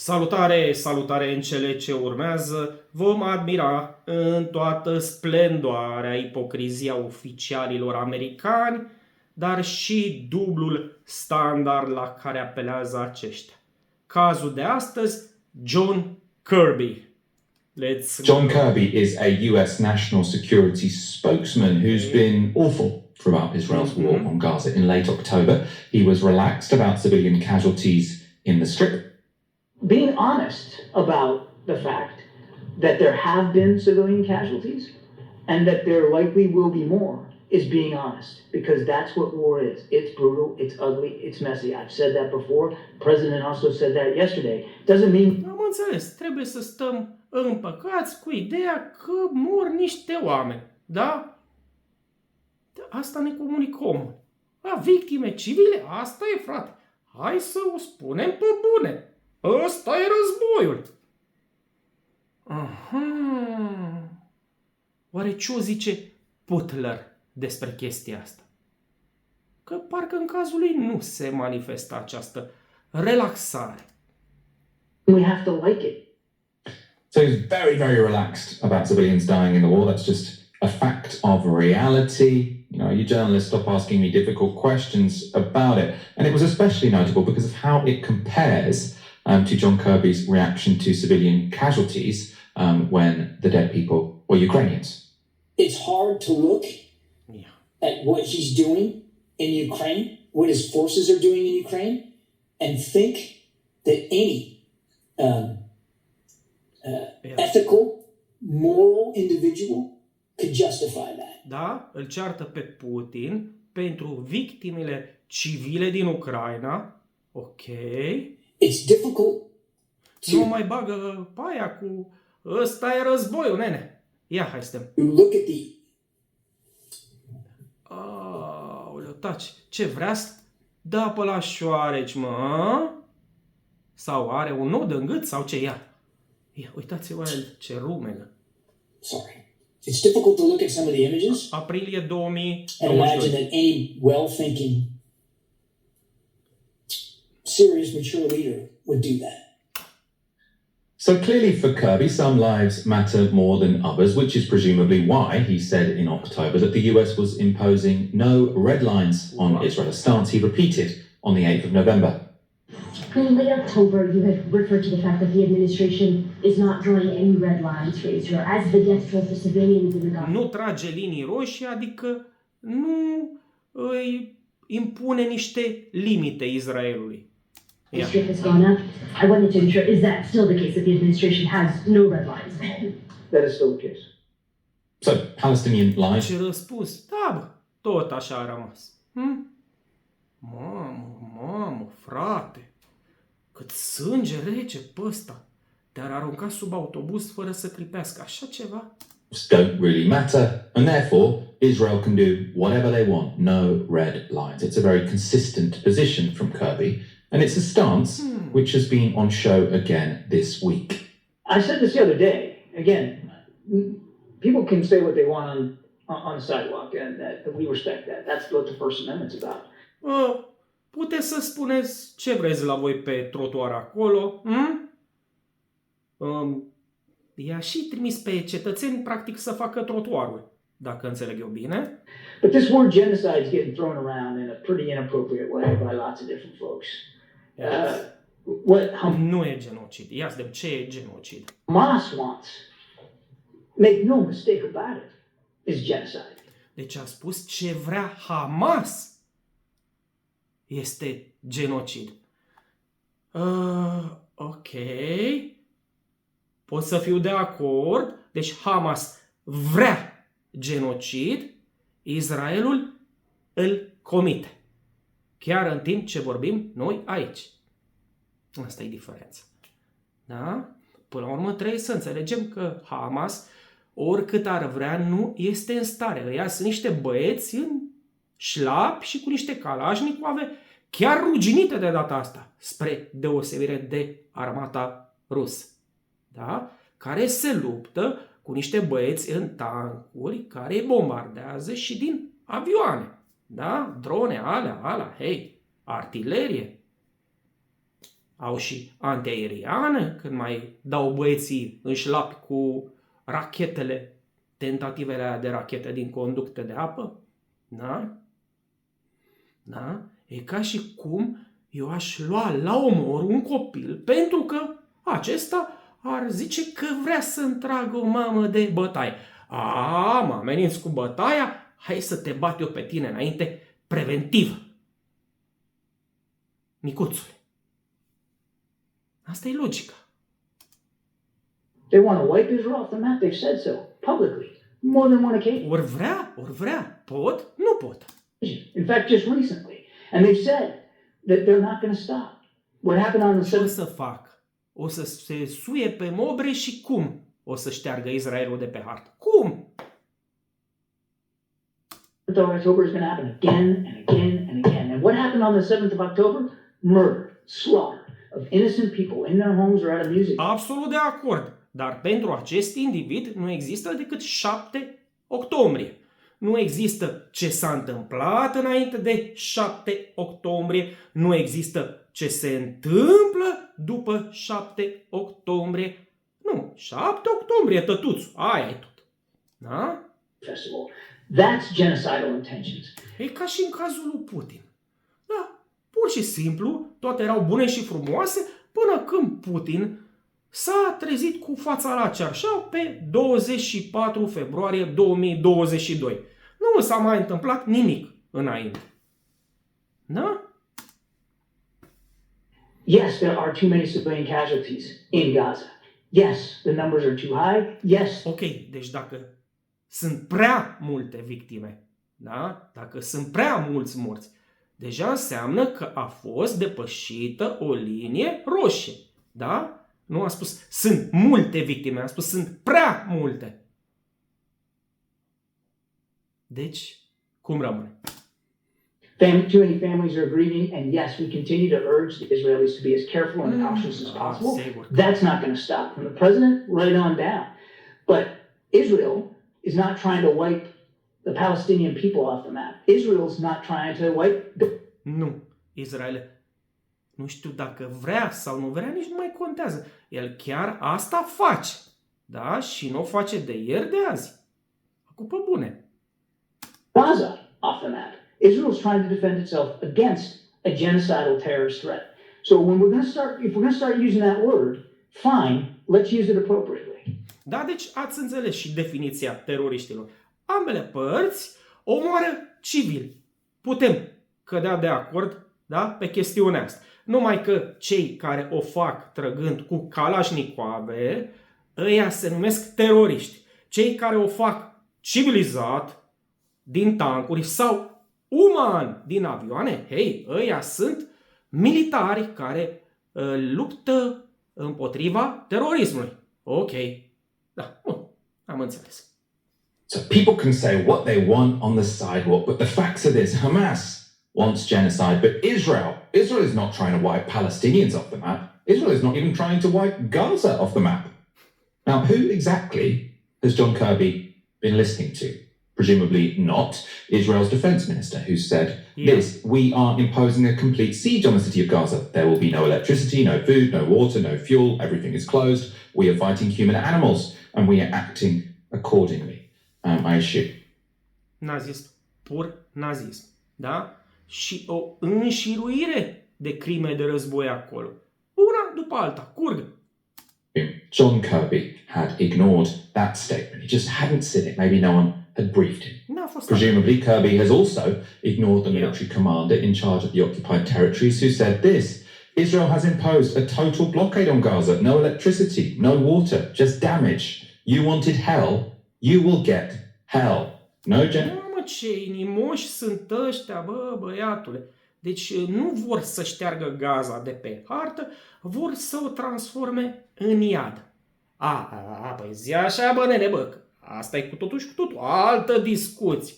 Salutare, salutare în cele ce urmează. Vom admira în toată splendoarea ipocrizia oficialilor americani, dar și dublul standard la care apelează aceștia. Cazul de astăzi, John Kirby. John Kirby is a US national security spokesman who's been awful throughout Israel's war on Gaza. In late October, he was relaxed about civilian casualties in the Strip. Being honest about the fact that there have been civilian casualties and that there likely will be more is being honest, because that's what war is. It's brutal, it's ugly, it's messy. I've said that before. The president also said that yesterday. Doesn't mean... Am înțeles, trebuie să stăm împăcați cu ideea că mor niște oameni, da? Asta ne comunicăm. Victime civile, asta e, frate. Hai să o spunem pe bune. Ăsta e războiul. Aha. Oare ce o zice Butler despre chestia asta? Că parcă în cazul lui nu se manifestă această relaxare. We have to like it. So he's very, very relaxed about civilians dying in the war. That's just a fact of reality. You journalists stop asking me difficult questions about it. And it was especially notable because of how it compares to John Kirby's reaction to civilian casualties when the dead people were Ukrainians. It's hard to look at what he's doing in Ukraine, what his forces are doing in Ukraine, and think that any ethical, moral individual could justify that. Da, îl ceartă pe Putin pentru victimele civile din Ucraina. Ok. It's difficult to Nu mai bagă paia cu ăsta e războiul, nene. Ia, hai stăm. look at the Aoleu, taci. Ce vrea să da pe la șoareci, mă? Sau are un nod în gât sau ce? Ia, uitați-vă la el, ce rumegă. sorry. It's difficult to look at some of the images Aprilie and imagine 2022. that any well-thinking, serious, mature leader would do that. So clearly for Kirby, some lives matter more than others, which is presumably why he said in October that the US was imposing no red lines on Israel, a stance he repeated on the 8th of November. In late October, you had referred to the fact that the administration is not drawing any red lines for Israel as the death toll for civilians in the Gaza. Nu trage linii roșii, adică nu îi impune niște limite Israelului. The strip has gone up. I wanted to ensure, is that still the case, that the administration has no red lines? That is still the case. So Palestinian lives Ce răspuns? Da, bă, tot așa a rămas. Mamă, frate, cât sânge rece pe ăsta. Te-ar arunca sub autobuz fără să clipească. Așa ceva? don't really matter, and therefore Israel can do whatever they want. No red lines. It's a very consistent position from Kirby, and it's a stance which has been on show again this week. I said this the other day. Again, people can say what they want on the sidewalk, and that we respect that. That's what the First Amendment's about. Puteți să spuneți ce vreți la voi pe trotuar acolo. I-a și trimis pe cetățeni, practic, să facă trotuarul, dacă înțeleg eu bine. But this word genocide is getting thrown around in a pretty inappropriate way by lots of different folks. Nu e genocid. Ia să vedem ce e genocid. Hamas wants, make no mistake about it, is genocide. Deci a spus ce vrea Hamas este genocid. Ok. Pot să fiu de acord. Deci Hamas vrea genocid, Israelul îl comite. Chiar în timp ce vorbim noi aici. Asta e diferența. Da? Până la urmă trebuie să înțelegem că Hamas, oricât ar vrea, nu este în stare. Ăia sunt niște băieți în șlapi și cu niște kalașnicove chiar ruginite de data asta, spre deosebire de armata rusă. Da? Care se luptă cu niște băieți în tancuri care îi bombardează și din avioane. Da? Drone, alea, hei, artilerie. au și antiaeriană, când mai dau băieții în șlapi cu rachetele, tentativele alea de rachete din conducte de apă. Da? Da? E ca și cum eu aș lua la omor un copil pentru că acesta ar zice că vrea să-mi tragă o mamă de bătaie. A, mă ameninți cu bătaia? Hai să te bat eu pe tine înainte, preventiv. Micuțule. Asta e logica. They want to wipe Israel off the map. They've said so publicly, more than one occasion. Ori vrea. Pot? Nu pot. In fact, just recently. And they've said that they're not going to stop. What happened on the Ce o 7th să fac? O să se suie pe mobre și cum o să șteargă Israelul de pe hartă? Cum? of October is going to happen again and again and again. And what happened on the 7th of October? Murder, slaughter of innocent people in their homes or at a music. Absolut de acord. Dar pentru acest individ nu există decât 7 octombrie. Nu există ce s-a întâmplat înainte de 7 octombrie. Nu există ce se întâmplă după 7 octombrie. Nu, 7 octombrie, tătuțu. Aia e tot. Da? Festival. That's genocidal intentions. E ca și în cazul lui Putin. Da, pur și simplu, toate erau bune și frumoase până când Putin s-a trezit cu fața la cearșău pe 24 februarie 2022. Nu s-a mai întâmplat nimic înainte. Da? Yes, there are too many civilian casualties in Gaza. Yes, the numbers are too high. Yes. Ok, deci dacă sunt prea multe victime, da? Dacă sunt prea mulți morți, deja înseamnă că a fost depășită o linie roșie. Da? Nu a spus sunt multe victime, a spus sunt prea multe. Deci, cum rămâne? Too many families are grieving, and yes, we continue to urge the Israelis to be as careful and cautious as possible. That's not going to stop. From the president right on down. But Israel is not trying to wipe the Palestinian people off the map. Israel's not trying to wipe Nu. Israel, nu știu dacă vrea sau nu vrea, nici nu mai contează. El chiar asta face. Da? Și nu o face de ieri, de azi. Acum pe bune. Gaza off the map. Israel's trying to defend itself against a genocidal terrorist threat. So if we're going to start using that word, fine, let's use it appropriately. Da, deci ați înțeles și definiția teroriștilor. Ambele părți omoară civili. Putem cădea de acord, da, pe chestiunea asta. Numai că cei care o fac trăgând cu Kalashnikove, ăia se numesc teroriști. Cei care o fac civilizat, din tancuri sau uman din avioane, hei, ăia sunt militari care luptă împotriva terorismului. Ok. Da, am înțeles. So people can say what they want on the sidewalk, but the facts are this. Hamas wants genocide, but Israel is not trying to wipe Palestinians off the map. Israel is not even trying to wipe Gaza off the map. Now, who exactly has John Kirby been listening to? Presumably not Israel's defense minister, who said this: we are imposing a complete siege on the city of Gaza. There will be no electricity, no food, no water, no fuel. Everything is closed. We are fighting human animals, and we are acting accordingly. I assume. Nazist, pur nazism, da? Și o înșiruire de crime de război acolo. Una după alta, curg. John Kirby had ignored that statement. He just hadn't seen it. Maybe no one had briefed him. Presumably, Kirby has also ignored the military commander in charge of the occupied territories who said this: Israel has imposed a total blockade on Gaza. No electricity, no water, just damage. You wanted hell, you will get hell. No Mamă, ce inimoși sunt ăștia, bă, băiatule. Deci nu vor să șteargă Gaza de pe hartă, vor să o transforme în iad. Păi zi așa, bă, nene, bă, asta e cu totul și cu totul altă discuție.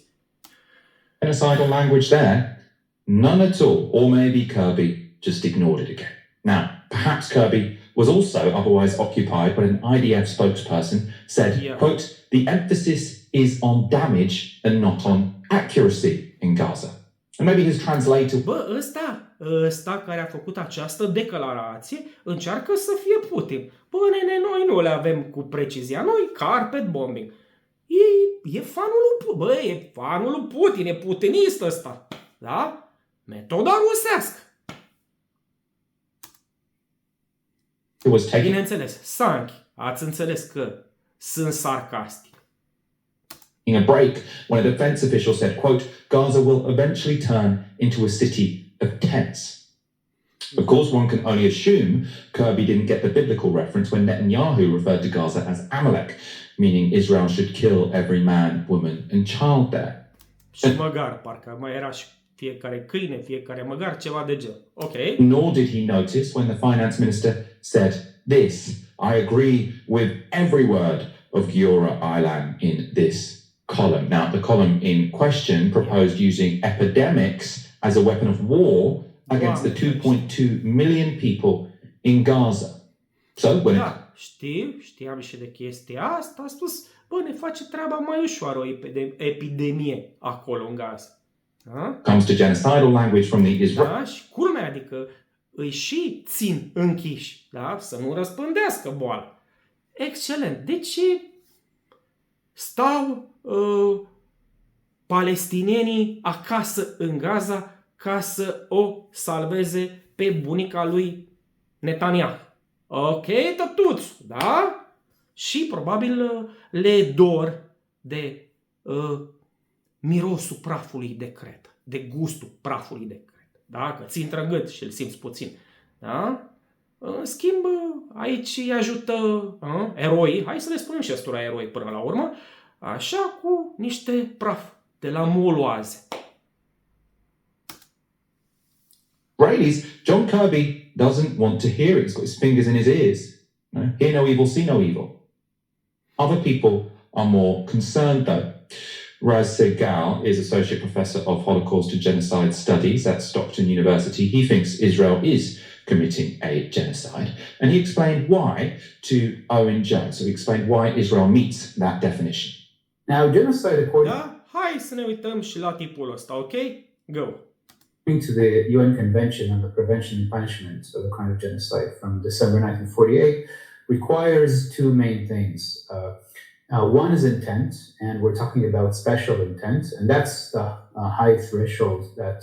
Genocidal language there? None at all. Or maybe Kirby just ignored it again. Now, perhaps Kirby was also otherwise occupied, but an IDF spokesperson said, quote, the emphasis is on damage and not on accuracy in Gaza. And maybe his translator Bă, ăsta care a făcut această declarație încearcă să fie Putin. Bă, nene, noi nu le avem cu precizia. Noi carpet bombing. E fanul lui, bă, e fanul lui Putin, e putinist ăsta. Da? Metoda rusească. was taking Bineînțeles, Sanchi, ați înțeles că sunt sarcastic. a break when a defense official said, quote, Gaza will eventually turn into a city of tents. Of course, one can only assume Kirby didn't get the biblical reference when Netanyahu referred to Gaza as Amalek, meaning Israel should kill every man, woman and child there. Și măgar, parcă mai era și fiecare câine, fiecare măgar, ceva de genul. Ok. Nor did he notice when the finance minister said this, I agree with every word of Giora Aylan in this column. Now, the column in question proposed using epidemics as a weapon of war against the 2.2 million people in Gaza. So, when Da, știam și de chestia asta, a spus, bă, ne face treaba mai ușoară o epidemie acolo în Gaza. Da? comes to genocidal language from the Israel, Da? Și culmea, adică îi și țin închiși, da? Să nu răspândească boala. Excelent. Deci stau palestinienii acasă în Gaza ca să o salveze pe bunica lui Netanyahu. Ok, tătuțu, da? Și probabil le dor de mirosul prafului de cretă, de gustul prafului de cretă. Da? Că ți intră în gât și îl simți puțin. Da? În schimb, aici îi ajută eroii, hai să le spunem și ăstora eroi până la urmă, așa cu niște praf de la moloaze. Israelis, John Kirby doesn't want to hear it. He's got his fingers in his ears. No? Hear no evil, see no evil. Other people are more concerned, though. Raz Segal is Associate Professor of Holocaust and Genocide Studies at Stockton University. He thinks Israel is committing a genocide, and he explained why to Owen Jones. So he explained why Israel meets that definition. Now, genocide, according Da? Hai să ne uităm și la tipul ăsta, ok? Go! to the UN Convention on the Prevention and Punishment of the Crime of Genocide from December 1948, requires two main things. One is intent, and we're talking about special intent, and that's the high threshold that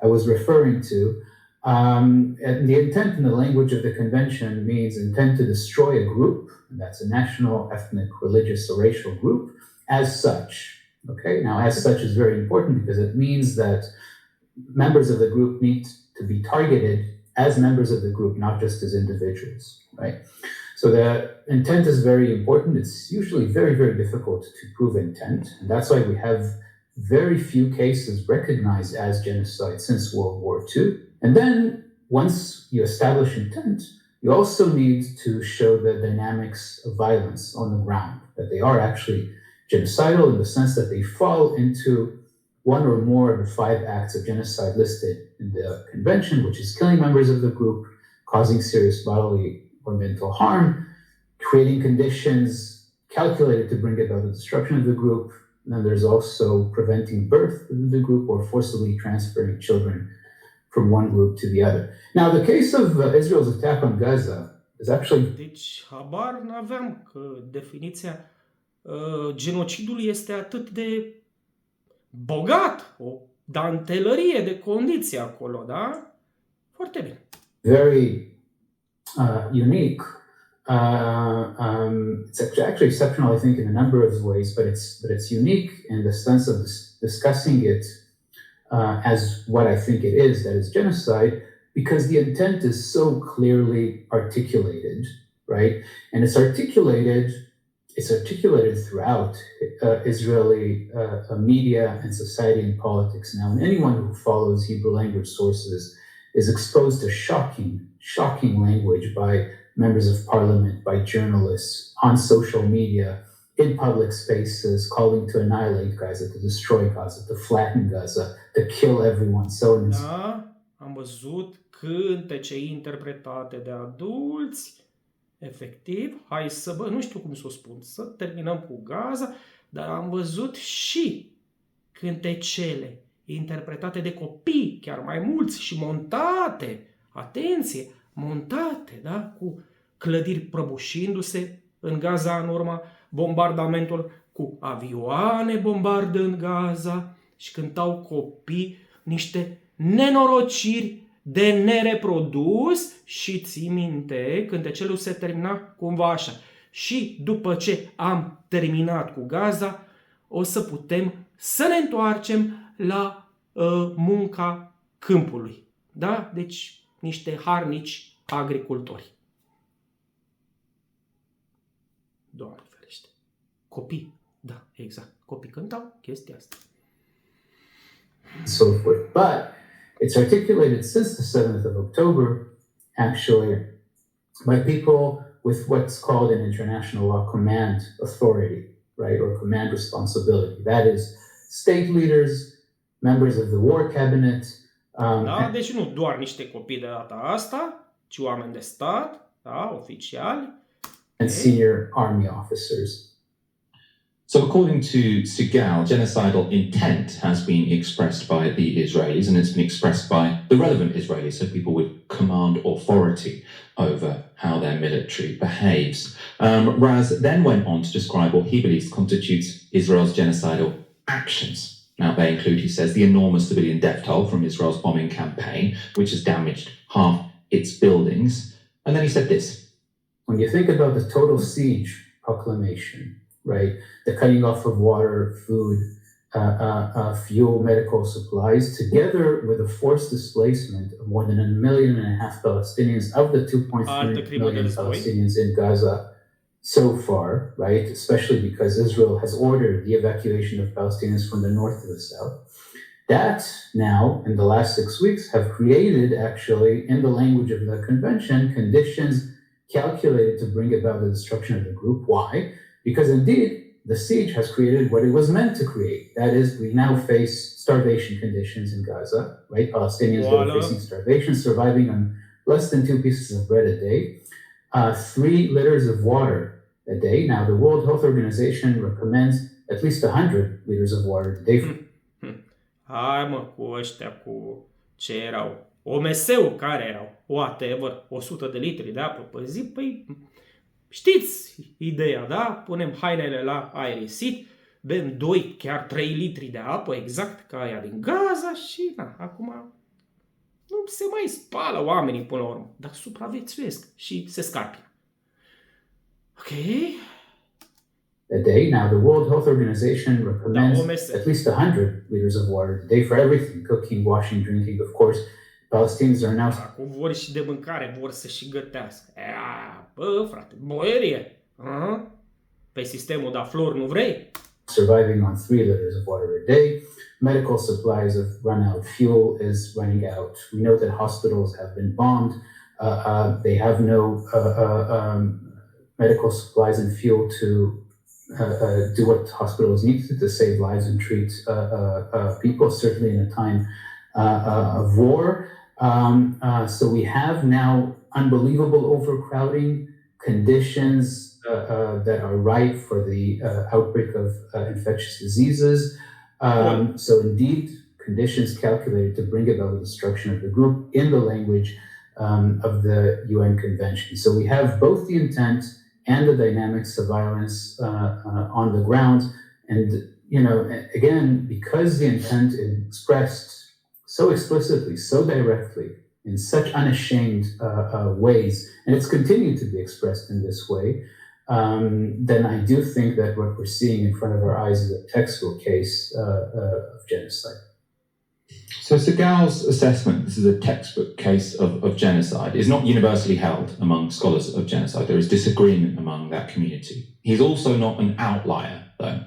I was referring to. And the intent in the language of the convention means intent to destroy a group, and that's a national, ethnic, religious, or racial group, as such. Okay, now as such is very important because it means that members of the group need to be targeted as members of the group, not just as individuals, right? So the intent is very important. It's usually very, very difficult to prove intent. And that's why we have very few cases recognized as genocide since World War II. And then once you establish intent, you also need to show the dynamics of violence on the ground, that they are actually genocidal in the sense that they fall into one or more of the 5 acts of genocide listed in the convention, which is killing members of the group, causing serious bodily or mental harm, creating conditions calculated to bring about the destruction of the group. And then there's also preventing birth within the group or forcibly transferring children from one group to the other. Now, the case of Israel's attack on Gaza is actually... Deci, habar n-aveam că definiția genocidului este atât de bogat, o dantelărie de condiții acolo, da? Foarte bine. Very unique. It's actually exceptional, I think, in a number of ways, but it's unique in the sense of discussing it as what I think it is, that is genocide, because the intent is so clearly articulated, right? And it's articulated throughout Israeli media and society and politics now. And anyone who follows Hebrew language sources is exposed to shocking language by members of parliament, by journalists, on social media, in public spaces, calling to annihilate Gaza, to destroy Gaza, to flatten Gaza, to kill everyone. So on. Da, am văzut cântece interpretate de adulți, efectiv, hai să, nu știu cum să o spun, să terminăm cu Gaza, dar am văzut și cântecele interpretate de copii, chiar mai mulți, și montate, atenție, montate, da? Cu clădiri prăbușindu-se în Gaza în urma bombardamentului, cu avioane bombardând Gaza, și cântau copii niște nenorociri de nereprodus și ții minte, cântecelul se termina cumva așa. Și după ce am terminat cu Gaza, o să putem să ne întoarcem la munca câmpului. Da? Deci niște harnici agricultori. Doamne ferește. Copii. Da, exact. Copii cântau chestia asta. So forth. But it's articulated since the 7th of October, actually, by people with what's called in international law command authority, right, or command responsibility. That is state leaders, members of the war cabinet. Da, deci nu doar niște copii de data asta, ci oameni de stat, da, oficiali. And senior army officers. So according to Sigal, genocidal intent has been expressed by the Israelis, and it's been expressed by the relevant Israelis, so people with command authority over how their military behaves. Raz then went on to describe what he believes constitutes Israel's genocidal actions. Now, they include, he says, the enormous civilian death toll from Israel's bombing campaign, which has damaged half its buildings. And then he said this. When you think about the total siege proclamation, right, the cutting off of water, food, fuel, medical supplies, together with a forced displacement of more than 1.5 million Palestinians of the 2.3 million Palestinians in Gaza so far, right, especially because Israel has ordered the evacuation of Palestinians from the north to the south, that now, in the last 6 weeks, have created, actually, in the language of the convention, conditions calculated to bring about the destruction of the group. Why? Because indeed, the siege has created what it was meant to create. That is, we now face starvation conditions in Gaza, right? Palestinians are facing starvation, surviving on less than 2 pieces of bread a day, 3 liters of water a day. Now, the World Health Organization recommends at least 100 liters of water a day. Hai mă, cu ăștia, cu ce erau? OMS-ul care erau? Whatever, 100 de litri de apă pe zi? Păi, știți ideea, da? Punem hainele la aerisit, bem 2, chiar 3 litri de apă, exact ca aia din Gaza și, na, acum nu se mai spală oamenii până la urmă, dar supraviețuiesc și se scarpină. Ok? A day. Now, the World Health Organization recommends at least 100 liters of water a day for everything, cooking, washing, drinking. Of course, Palestinians are now... Acum vor și de mâncare, vor să și gătească. Bă, frate, boierie. Pe sistemul de flori nu vrei? Surviving on 3 liters of water a day. Medical supplies have run out. Fuel is running out. We know that hospitals have been bombed. They have no medical supplies and fuel to do what hospitals need to save lives and treat people, certainly in a time of war. So we have now unbelievable overcrowding conditions that are ripe for the outbreak of infectious diseases. So indeed, conditions calculated to bring about the destruction of the group in the language of the UN Convention. So we have both the intent and the dynamics of violence on the ground. And, you know, again, because the intent is expressed so explicitly, so directly, in such unashamed ways, and it's continued to be expressed in this way, then I do think that what we're seeing in front of our eyes is a textbook case of genocide. So Sigal's assessment, this is a textbook case of genocide, is not universally held among scholars of genocide. There is disagreement among that community. He's also not an outlier, though.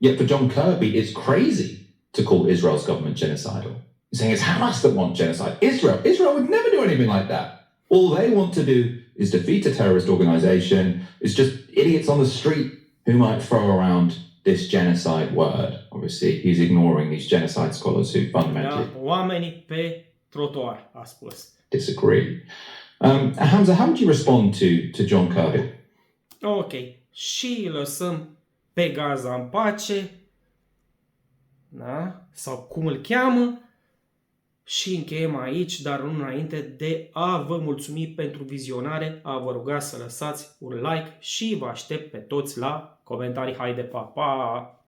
Yet for John Kirby, it's crazy to call Israel's government genocidal. He's saying it's Hamas that want genocide. Israel would never do anything like that. All they want to do is defeat a terrorist organization. It's just idiots on the street who might throw around this genocide word. Obviously, he's ignoring these genocide scholars who fundamentally oamenii pe trotuar, a spus. Disagree. Hamza, how would you respond to John Kirby? Ok. Și lăsăm pe Gaza în pace. da? Sau cum îl cheamă. Și încheiem aici, dar nu înainte de a vă mulțumi pentru vizionare, a vă ruga să lăsați un like și vă aștept pe toți la comentarii. Haide, pa, pa!